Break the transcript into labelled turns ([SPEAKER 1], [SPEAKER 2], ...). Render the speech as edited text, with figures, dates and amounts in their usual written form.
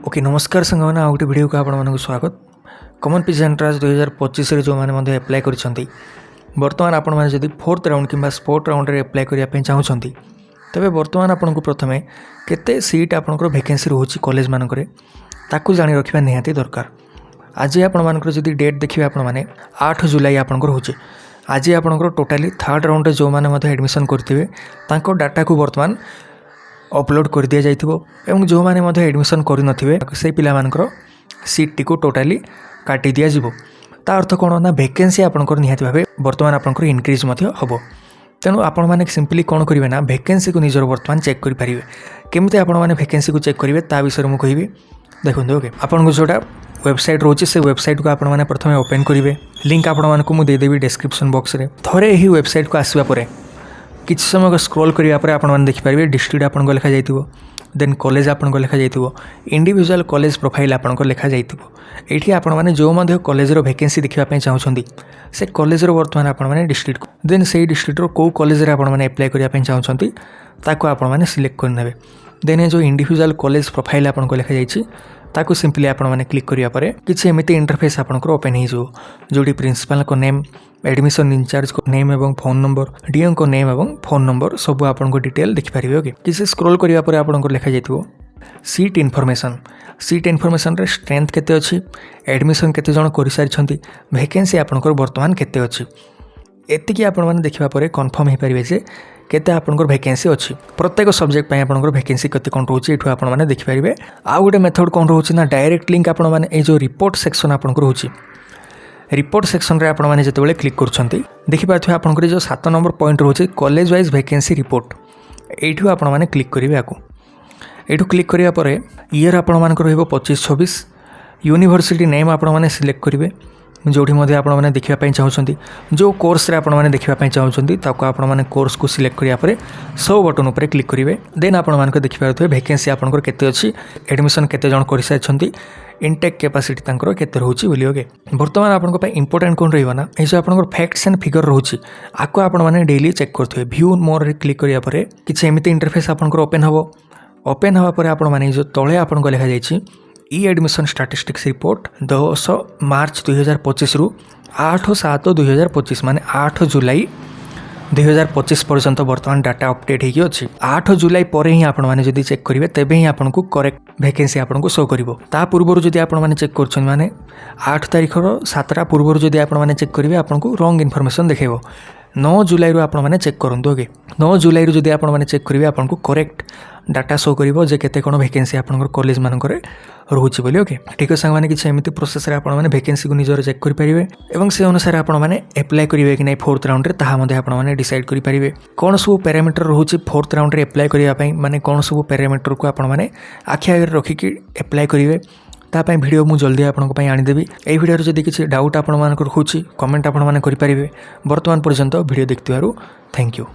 [SPEAKER 1] Okay नमस्कार संगना आउ गोटे वीडियो को आपको स्वागत। कॉमन पीजी एंट्रांस 2025 जो मैंने एप्लाय कर बर्तमान आपड़ी 4th राउंड कि स्पोर्ट राउंड में एप्लाय करने चाहते तेज बर्तमान आपको प्रथम केते सीट आपंकर वैकेंसी रोचे कॉलेज मानक जाणी रखा निहाती दरकार। आज आपर जब डेट देखिए आपने 8 जुलाई आपंकर हो आज आपंकर टोटाली 3rd राउंड जो मैंने एडमिशन करेंगे डाटा को बर्तमान अपलोड कर दि जाइए जो मैंने एडमिशन करें से पिलामानकर सीट टी टोटाली काटी दि जाव ता अर्थ कौन ना वैकेंसी आपंकर निहाती भाव बर्तमान आपंकर इनक्रिज हम तेणु आपण मैंने सिंपली कौन करेंगे ना वैकेंसी को निजर बर्तमान चेक करेंगे केमती आपण मैंने वैकेंसी को चेक करेंगे ता विषय मुझे कहि देखते ओके आपको जोटा वेबसाइट रोचे से वेबसाइट को आपने प्रथम ओपन करेंगे लिंक आपको मुझे देदेवी डिस्क्रिप्शन बॉक्स रे थोड़े ही वेबसाइट को आसवा पर किसी समय स्क्रॉल करिया आपने देखिपारे डिस्ट्रिक्ट आपको लिखा जाइए देन कॉलेज आपको लिखा जाइए इंडिविजुअल कॉलेज प्रोफाइल आपको लिखा जाइए ये आपने जो कॉलेजर वैकेंसी देखापी चाहते से कॉलेजर बर्तमान आपने डिस्ट्रिक्ट देन से डिस्ट्रिक्टर कौ कॉलेज आपने एप्लाय करने चाहते आपने सिलेक्ट करने देन जो इंडिविजुअल कॉलेज प्रोफाइल आपको लिखा जाइए ताकू सिंपली आपने क्लिक करिया परे किसी एमती इंटरफेस आपंकर ओपन हो जोटी प्रिंसिपल को नेम एडमिशन इंचार्ज को नेम एवं फोन नंबर डीएम को नेम एवं फोन नंबर सब आपको डिटेल देखिपारे ओके किसी स्क्रॉल करिया परे आपंकर लिखा जाइए सीट इनफॉरमेशन रे स्ट्रेंथ केते अछि एडमिशन केते जण करि सारिछंती वैकेंसी आपंकर वर्तमान केते अछि एतिकी आपण माने देखिबा परे कन्फर्म हे परिबे जे केते आपंकर वैकेंसी अच्छी प्रत्येक सब्जेक्ट आपंकर वैकेंसी केते कोन रोचे एठु आपण माने देखि परिबे। आ गोटे मेथड कोन रोचे ना डायरेक्ट लिंक आपण माने ए जो रिपोर्ट सेक्शन आपंकर होची रिपोर्ट सेक्शन रे आपण माने जते बेले क्लिक करछंती देखि पाथु आपंकर जो 7 नंबर पॉइंट रोचे कॉलेज वाइज वैकेंसी रिपोर्ट एठु आपण माने क्लिक करिवे आकु एठु क्लिक करिया परे ईयर आपण मानकर रहबो 25-26 यूनिवर्सिटी नेम आपण माने सिलेक्ट करिवे जोठी मध्य आपण माने देखिबा चाहते जो कोर्स रे आपण माने देखिबा चाहते ताको आपण माने कोर्स को सिलेक्ट करिया परे सो बटन ऊपर क्लिक करिवे देन आपण मानक देखिबा थवे वैकेंसी आपनकर केते अछि एडमिशन केते जण करि साछंती इनटेक कैपेसिटी तांकर केते रहउची बोली ओके वर्तमान आपनको पय इंपोर्टेंट कोन रहइबा ना ए जो आपनकर फैक्ट्स एंड फिगर रहउची आको आपण माने डेली चेक करथवे व्यू मोर रे क्लिक करिया परे किछ एमिति इंटरफेस आपनकर ओपन हवा परे आपण माने जो तळे आपनको लिखा जायछि ई एडमिशन स्टैटिस्टिक्स रिपोर्ट 10 मार्च 2025 रु 8/7/2025 माने 8 जुलाई 2025 पर्यंत बर्तमान डाटा अपडेट होगी अच्छी 8 जुलाई पर ही आपण माने जदी चेक करिवे तेबे ही आपनको करेक्ट वैकेंसी आपनको शो करिवो ता पूर्व जदी आपण माने चेक करछन माने 8 तारिख रो 7टा पूर्व जदी आपण माने चेक करिवे आपनको रॉन्ग इन्फॉर्मेशन देखेबो 9 जुलाई रो आपण माने चेक करंतु ओके 9 जुलाई रो जदी आपण माने चेक करिवे आपनको करेक्ट डाटा शो करिवो जे केते कोन वैकेंसी आपनकर कॉलेज मानकर रोची बोली ओके ठीक है संग माने किछ एमिति प्रोसेस रे आपण माने वैकेंसी को निजर चेक करि परिवे एवं से अनुसार आपण माने एप्लाय करिवे कि नै 4th राउंड रे ताहा मध्ये आपण माने डिसाइड करि परिवे कोन सब पैरामीटर रहउची 4th राउंड रे एप्लाय करिया पई माने कोन सब पैरामीटर को आपण माने आखि आगे रखि कि एप्लाय करिवे तापाई वीडियो मु जल्दी आपनको पई आनी देबी ए वीडियो रे जदी किछ डाउट आपण मानकर होची कमेंट आपण माने करि परिवे वर्तमान पर्यंत वीडियो देखतिबारु थैंक यू।